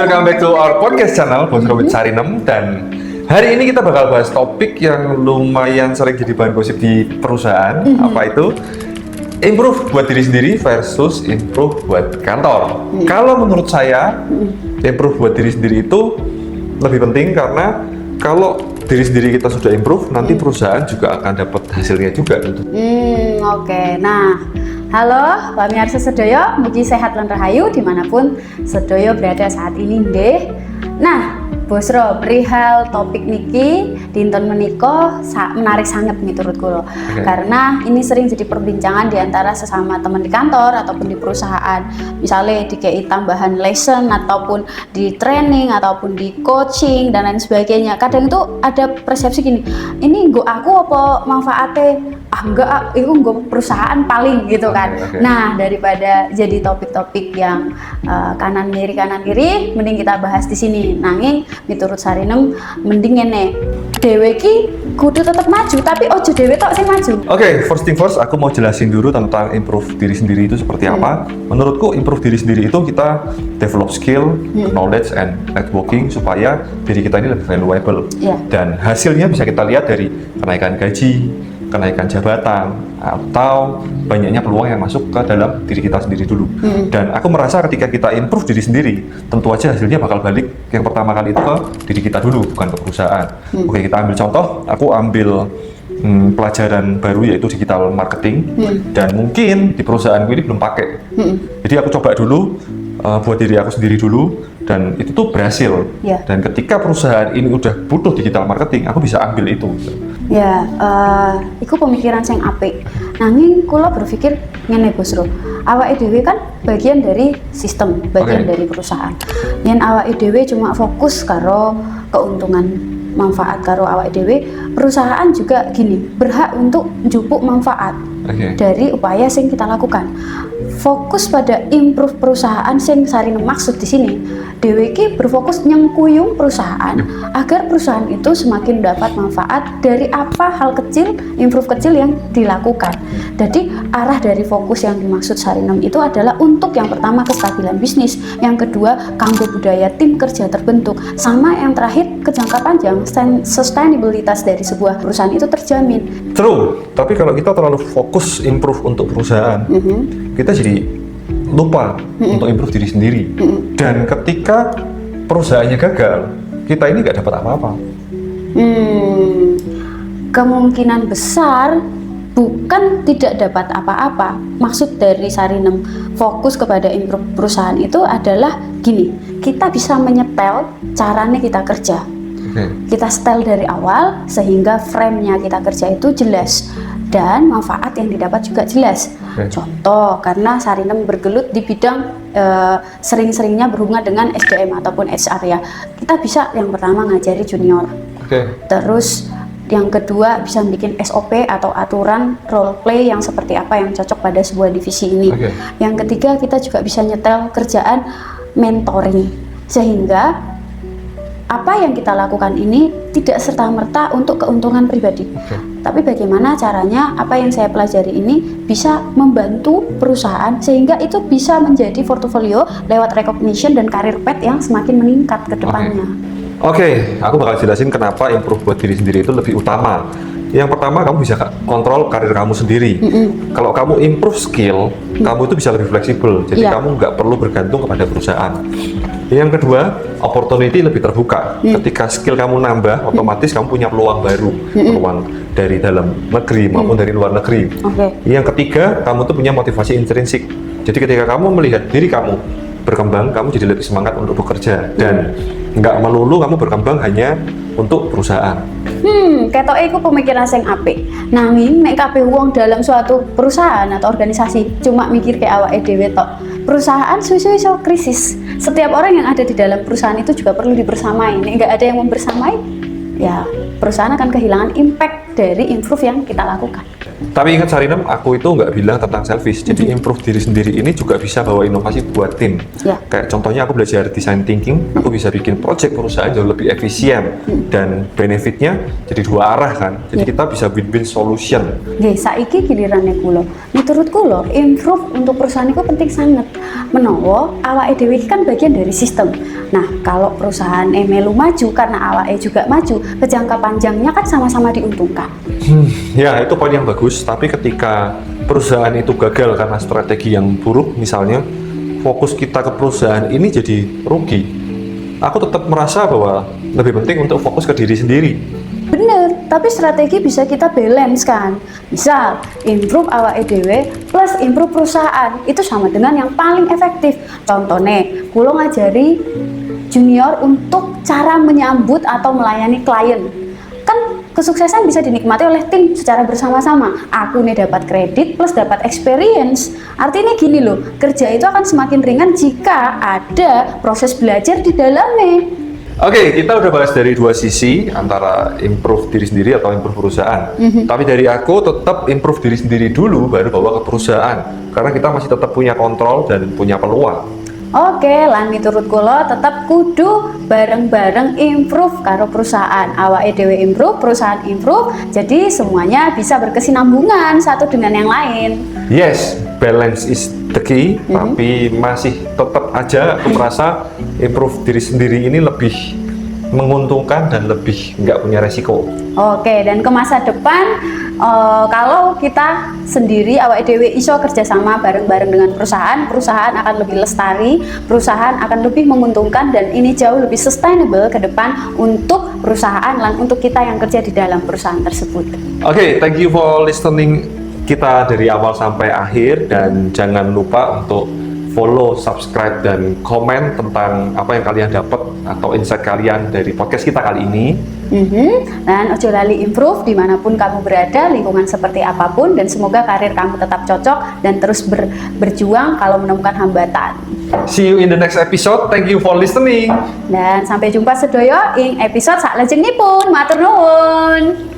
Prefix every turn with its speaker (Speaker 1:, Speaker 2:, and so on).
Speaker 1: welcome back to our podcast channel Bosro with Sarinem. Dan hari ini kita bakal bahas topik yang lumayan sering jadi bahan gosip di perusahaan. Apa itu? Improve buat diri sendiri versus improve buat kantor. Kalau menurut saya, improve buat diri sendiri itu lebih penting karena kalau diri sendiri kita sudah improve, nanti perusahaan juga akan dapat hasilnya juga.
Speaker 2: Oke. Nah, halo pamirsa sedoyo, mugi sehat lan rahayu dimanapun sedoyo berada saat ini deh. Nah, Bosro, perihal topik niki dinten menika menarik sangat miturut kula. Karena ini sering jadi perbincangan di antara sesama teman di kantor ataupun di perusahaan. Misalnya dikei tambahan lesson ataupun di training ataupun di coaching dan lain sebagainya. Kadang itu ada persepsi gini, ini nggo aku apa manfaatnya? Enggak, itu nggo perusahaan paling gitu kan. Nah, daripada jadi topik-topik yang kanan kiri, mending kita bahas di sini. Nanging miturut Sarinem mending ngene. Dewe ki kudu tetap maju, tapi ojo dewe tok sing maju.
Speaker 1: Oke, first thing first, aku mau jelasin dulu tentang improve diri sendiri itu seperti apa. Menurutku improve diri sendiri itu kita develop skill, knowledge, and networking supaya diri kita ini lebih valuable. Dan hasilnya bisa kita lihat dari kenaikan gaji, kenaikan jabatan, atau banyaknya peluang yang masuk ke dalam diri kita sendiri dulu. Dan aku merasa ketika kita improve diri sendiri, tentu aja hasilnya bakal balik yang pertama kali itu ke diri kita dulu, bukan ke perusahaan. Oke, kita ambil contoh, aku ambil pelajaran baru yaitu digital marketing, dan mungkin di perusahaanku ini belum pakai. Jadi aku coba dulu, buat diri aku sendiri dulu, dan itu tuh berhasil. Dan ketika perusahaan ini udah butuh digital marketing, aku bisa ambil itu.
Speaker 2: Iku pemikiran sing apik. Nanging kula berpikir ngene Bosro. Awake dhewe kan bagian dari sistem, bagian dari perusahaan. Yen awake dhewe cuma fokus karo keuntungan manfaat karo awake dhewe, perusahaan juga gini, berhak untuk njupuk manfaat dari upaya sing kita lakukan. Fokus pada improve perusahaan sing Sarinem maksud di sini. Dewe ki berfokus nyengkuyung perusahaan agar perusahaan itu semakin dapat manfaat dari apa hal kecil, improve kecil yang dilakukan. Jadi arah dari fokus yang dimaksud Sarinem itu adalah untuk yang pertama kestabilan bisnis, yang kedua kanggo budaya tim kerja terbentuk, sama yang terakhir ke jangka panjang sustainabilitas dari sebuah perusahaan itu terjamin.
Speaker 1: True, tapi kalau kita terlalu fokus improve untuk perusahaan, kita jadi lupa untuk improve diri sendiri. Dan ketika perusahaannya gagal, kita ini nggak dapat apa-apa.
Speaker 2: Kemungkinan besar bukan tidak dapat apa-apa. Maksud dari Sarinem fokus kepada improve perusahaan itu adalah gini, kita bisa menyetel caranya kita kerja. Kita setel dari awal sehingga frame-nya kita kerja itu jelas dan manfaat yang didapat juga jelas. Contoh, karena Sarinem bergelut di bidang sering-seringnya berhubungan dengan SDM ataupun HR ya. Kita bisa yang pertama ngajari junior. Terus yang kedua bisa bikin SOP atau aturan role play yang seperti apa yang cocok pada sebuah divisi ini. Yang ketiga kita juga bisa nyetel kerjaan mentoring sehingga apa yang kita lakukan ini tidak serta-merta untuk keuntungan pribadi. Tapi bagaimana caranya apa yang saya pelajari ini bisa membantu perusahaan sehingga itu bisa menjadi portofolio lewat recognition dan career path yang semakin meningkat ke depannya.
Speaker 1: Aku bakal jelasin kenapa improve buat diri sendiri itu lebih utama. Yang pertama, kamu bisa kontrol karir kamu sendiri. Kalau kamu improve skill, kamu itu bisa lebih fleksibel. Jadi kamu nggak perlu bergantung kepada perusahaan. Yang kedua, opportunity lebih terbuka. Ketika skill kamu nambah, otomatis kamu punya peluang baru, peluang dari dalam negeri maupun dari luar negeri. Yang ketiga, kamu tuh punya motivasi intrinsik. Jadi ketika kamu melihat diri kamu berkembang, kamu jadi lebih semangat untuk bekerja dan nggak melulu kamu berkembang hanya untuk perusahaan.
Speaker 2: Ketoke iku pemikiran sing apik. Nanging nek kabeh wong dalam suatu perusahaan atau organisasi cuma mikir kayak awake dhewe tok, perusahaan suwe-suwe iso krisis. Setiap orang yang ada di dalam perusahaan itu juga perlu dibersamai. Nek nggak ada yang membersamai, ya perusahaan akan kehilangan impact dari improve yang kita lakukan.
Speaker 1: Tapi ingat Sarinem, aku itu nggak bilang tentang selfish. Jadi improve diri sendiri ini juga bisa bawa inovasi buat tim.
Speaker 2: Ya.
Speaker 1: Kayak contohnya aku belajar design thinking, aku bisa bikin project perusahaan jauh lebih efisien dan benefitnya jadi dua arah kan. Jadi kita bisa win-win solution.
Speaker 2: Nggih, saiki gilirannya kula. Menurutku lho, improve untuk perusahaan itu penting sangat. Menawa awake dhewe iki kan bagian dari sistem. Nah, kalau perusahaan melu maju karena awake juga maju, berjangka panjangnya kan sama-sama diuntungkan.
Speaker 1: Ya, itu poin yang bagus. Tapi ketika perusahaan itu gagal karena strategi yang buruk, misalnya fokus kita ke perusahaan ini jadi rugi. Aku tetap merasa bahwa lebih penting untuk fokus ke diri sendiri.
Speaker 2: Bener, tapi strategi bisa kita balance kan. Misal, improve awake dhewe plus improve perusahaan itu sama dengan yang paling efektif. Contohnya, kula ngajari junior untuk cara menyambut atau melayani klien. Kan kesuksesan bisa dinikmati oleh tim secara bersama-sama. Aku nih dapat kredit plus dapat experience. Artinya gini loh, kerja itu akan semakin ringan jika ada proses belajar di dalamnya.
Speaker 1: Oke, kita udah bahas dari dua sisi, antara improve diri sendiri atau improve perusahaan. Tapi dari aku tetap improve diri sendiri dulu, baru bawa ke perusahaan. Karena kita masih tetap punya kontrol dan punya peluang.
Speaker 2: Oke, lan miturut kula tetap kudu bareng-bareng improve karo perusahaan. Awake dhewe improve, perusahaan improve, jadi semuanya bisa berkesinambungan satu dengan yang lain.
Speaker 1: Yes, balance is the key, tapi masih tetap aja aku merasa improve diri sendiri ini lebih menguntungkan dan lebih nggak punya resiko.
Speaker 2: Oke, dan ke masa depan kalau kita sendiri awake dhewe iso kerjasama bareng-bareng dengan perusahaan, perusahaan akan lebih lestari, perusahaan akan lebih menguntungkan, dan ini jauh lebih sustainable ke depan untuk perusahaan dan untuk kita yang kerja di dalam perusahaan tersebut.
Speaker 1: Oke, thank you for listening kita dari awal sampai akhir, dan jangan lupa untuk follow, subscribe, dan komen tentang apa yang kalian dapat atau insight kalian dari podcast kita kali ini.
Speaker 2: Dan ojo lali improve dimanapun kamu berada, lingkungan seperti apapun, dan semoga karir kamu tetap cocok dan terus berjuang kalau menemukan hambatan.
Speaker 1: See you in the next episode. Thank you for listening.
Speaker 2: Dan sampai jumpa sedoyo ing episode saklajengipun. Matur nuwun.